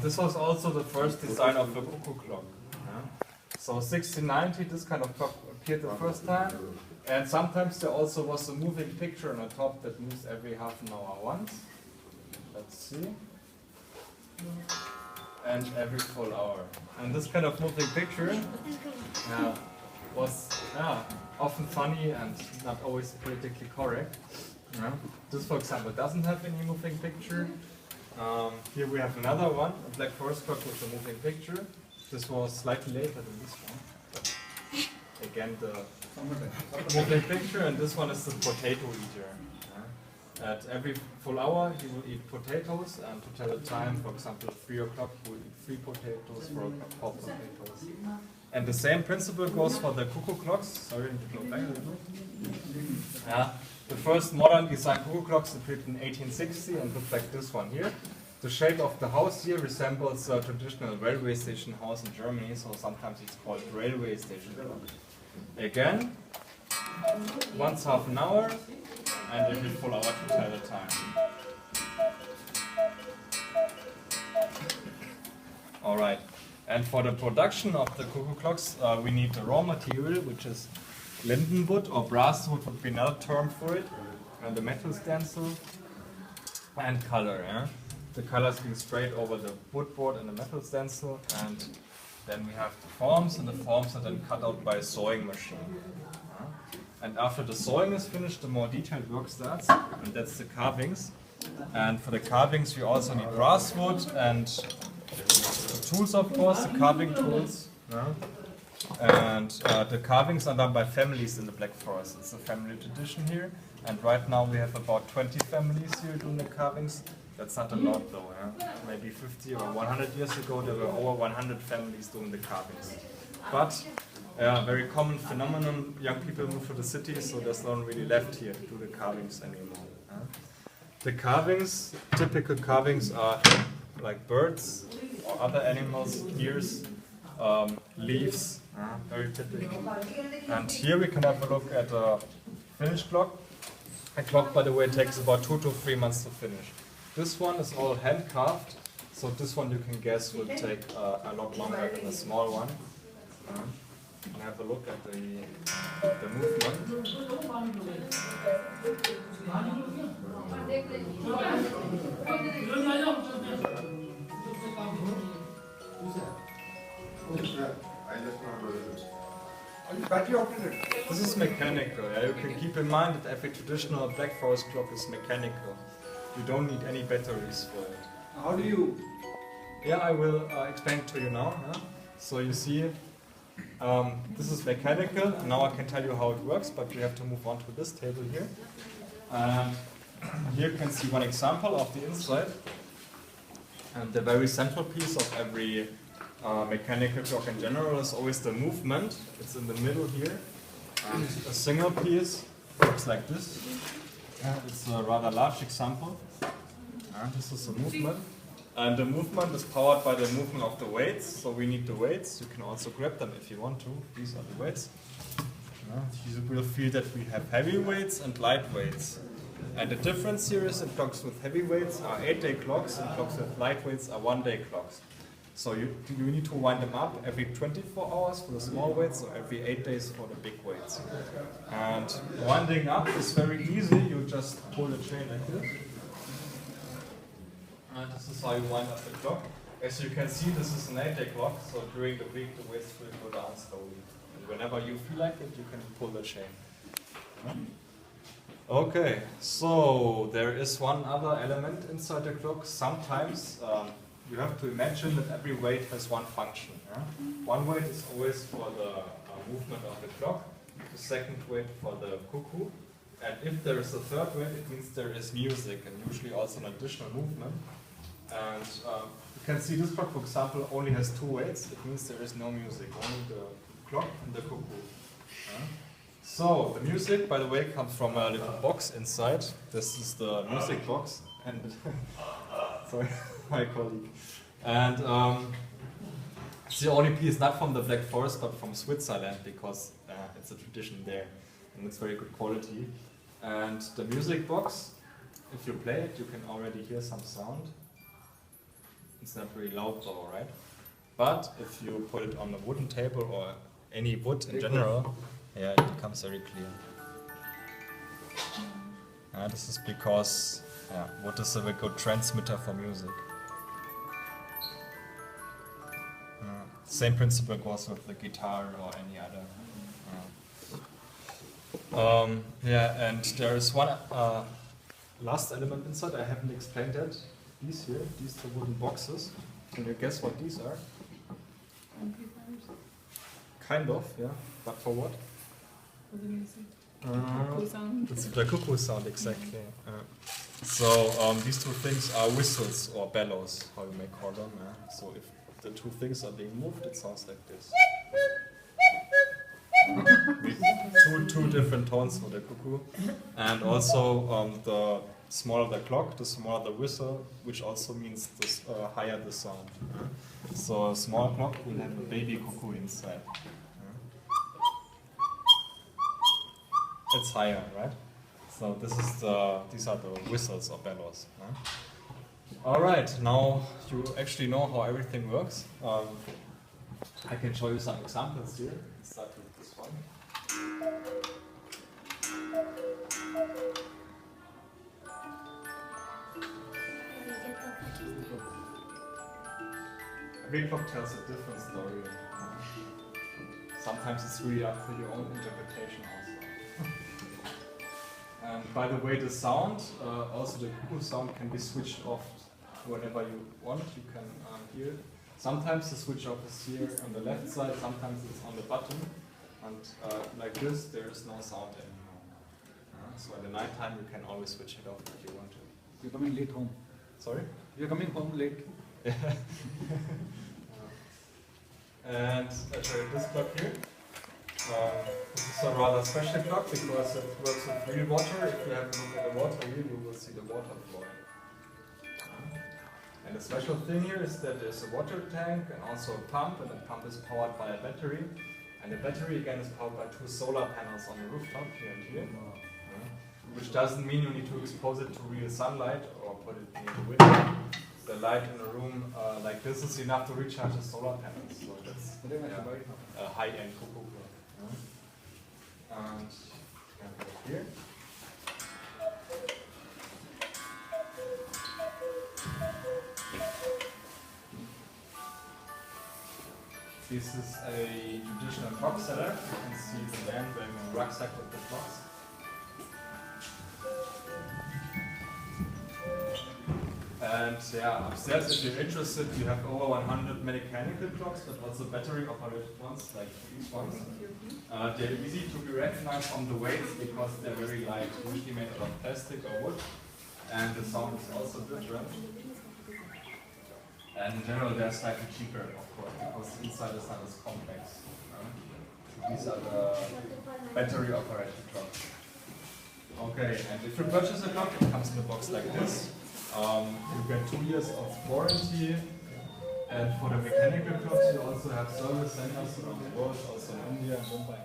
This was also the first design of the Cuckoo Clock. So 1690, this kind of clock appeared the first time, and sometimes there also was a moving picture on the top that moves every half an hour once. Let's see. And every full hour. And this kind of moving picture was often funny and not always politically correct. This, for example, doesn't have any moving picture. Here we have another one, a black forest clock with a moving picture. This was slightly later than this one. But again, the moving picture, and this one is the potato eater. At every full hour, he will eat potatoes, and to tell the time, for example, 3 o'clock, he will eat 3 potatoes, 4 o'clock, 4 potatoes. And the same principle goes for the cuckoo clocks. Sorry, to go back a little. The first modern design cuckoo clocks appeared in 1860 and look like this one here. The shape of the house here resembles a traditional railway station house in Germany, so sometimes it's called railway station clock. Again, once half an hour, and every full hour to tell the time. Alright, and for the production of the cuckoo clocks, we need the raw material, which is lindenwood or brasswood would be another term for it, and the metal stencil, and color. The colors being sprayed over the wood board and the metal stencil, and then we have the forms, and the forms are then cut out by a sewing machine. And after the sewing is finished, the more detailed work starts, and that's the carvings. And for the carvings, we also need brasswood and the tools, of course, the carving tools. And the carvings are done by families in the Black Forest. It's a family tradition here, and right now we have about 20 families here doing the carvings. That's not a lot though, maybe 50 or 100 years ago there were over 100 families doing the carvings. But very common phenomenon, young people move to the city, so there's no one really left here to do the carvings anymore. The carvings, typical carvings are like birds or other animals, deers, leaves, very typical. And here we can have a look at a finished clock. A clock, by the way, takes about 2 to 3 months to finish. This one is all hand carved, so this one you can guess will take a lot longer than a small one. And have a look at the movement. This is mechanical. You can keep in mind that every traditional Black Forest clock is mechanical. You don't need any batteries for it. How do you? Yeah, I will explain it to you now. So you see, this is mechanical. Now I can tell you how it works, but we have to move on to this table here. Here you can see one example of the inside. And the very central piece of every mechanical clock in general is always the movement. It's in the middle here. And a single piece looks like this. It's a rather large example. This is the movement. And the movement is powered by the movement of the weights. So we need the weights. You can also grab them if you want to. These are the weights. You will feel that we have heavy weights and light weights. And the difference here is that clocks with heavy weights are 8-day clocks and clocks with light weights are 1-day clocks. So you need to wind them up every 24 hours for the small weights or every 8 days for the big weights. And winding up is very easy. You just pull the chain like this. And this is how you wind up the clock. As you can see, this is an 8-day clock, so during the week the weights will go down slowly. And whenever you feel like it, you can pull the chain. Okay, so there is one other element inside the clock. Sometimes you have to imagine that every weight has one function. One weight is always for the movement of the clock, the second weight for the cuckoo, and if there is a third weight, it means there is music and usually also an additional movement. And you can see this clock, for example, only has 2 weights. It means there is no music, only the clock and the cuckoo. So the music, by the way, comes from a little box inside. This is the music box, and sorry, my colleague. And it's the only piece not from the Black Forest, but from Switzerland, because it's a tradition there, and it's very good quality. And the music box, if you play it, you can already hear some sound. it's not very loud though, right? But if you put it on a wooden table or any wood in general, yeah, it becomes very clear. This is because wood is a very good transmitter for music. Same principle goes with the guitar or any other. And there is one last element inside. I haven't explained that. These here, these two wooden boxes. Can you guess what these are? Kind of, yeah. But for what? For the music. Cuckoo sound. It's the cuckoo sound, exactly. So these two things are whistles or bellows, how you may call them. So if the two things are being moved, it sounds like this. With two different tones for the cuckoo. And also the smaller the clock, the smaller the whistle, which also means the higher the sound. So a small clock will have a baby cuckoo inside. It's higher, right? So these are the whistles or bellows. All right, now you actually know how everything works. I can show you some examples here. Let's start with this one. Every clock tells a different story. Sometimes it's really up to your own interpretation also. And by the way, the sound, also the cuckoo sound, can be switched off whenever you want. You can hear it. Sometimes the switch off is here on the left side, sometimes it's on the bottom. And like this, there is no sound anymore. So in the night time, you can always switch it off if you want to. You're coming late home. Sorry? You're coming home late. And I show you this clock here. This is a rather special clock because it works with real water. If you have a look at the water wheel, you will see the water flowing. And the special thing here is that there's a water tank and also a pump, and the pump is powered by a battery. And the battery again is powered by two solar panels on the rooftop here and here. Which doesn't mean you need to expose it to real sunlight or put it near the window. The light in a room like this is enough to recharge the solar panels. So that's a high-end cuckoo clock. And here. This is a traditional clock setup. You can see the man wearing a rucksack with the clocks. And upstairs, if you're interested, you have over 100 mechanical clocks, but also battery-operated ones, like these ones. They're easy to be recognized on the weights because they're very light, usually made out of plastic or wood. And the sound is also different. And in general, they're slightly cheaper, of course, because the inside is not as complex. These are the battery-operated clocks. Okay, and if you purchase a clock, it comes in a box like this. You get 2 years of warranty, and for the mechanical clocks you also have service centers around the world, also in India and Mumbai.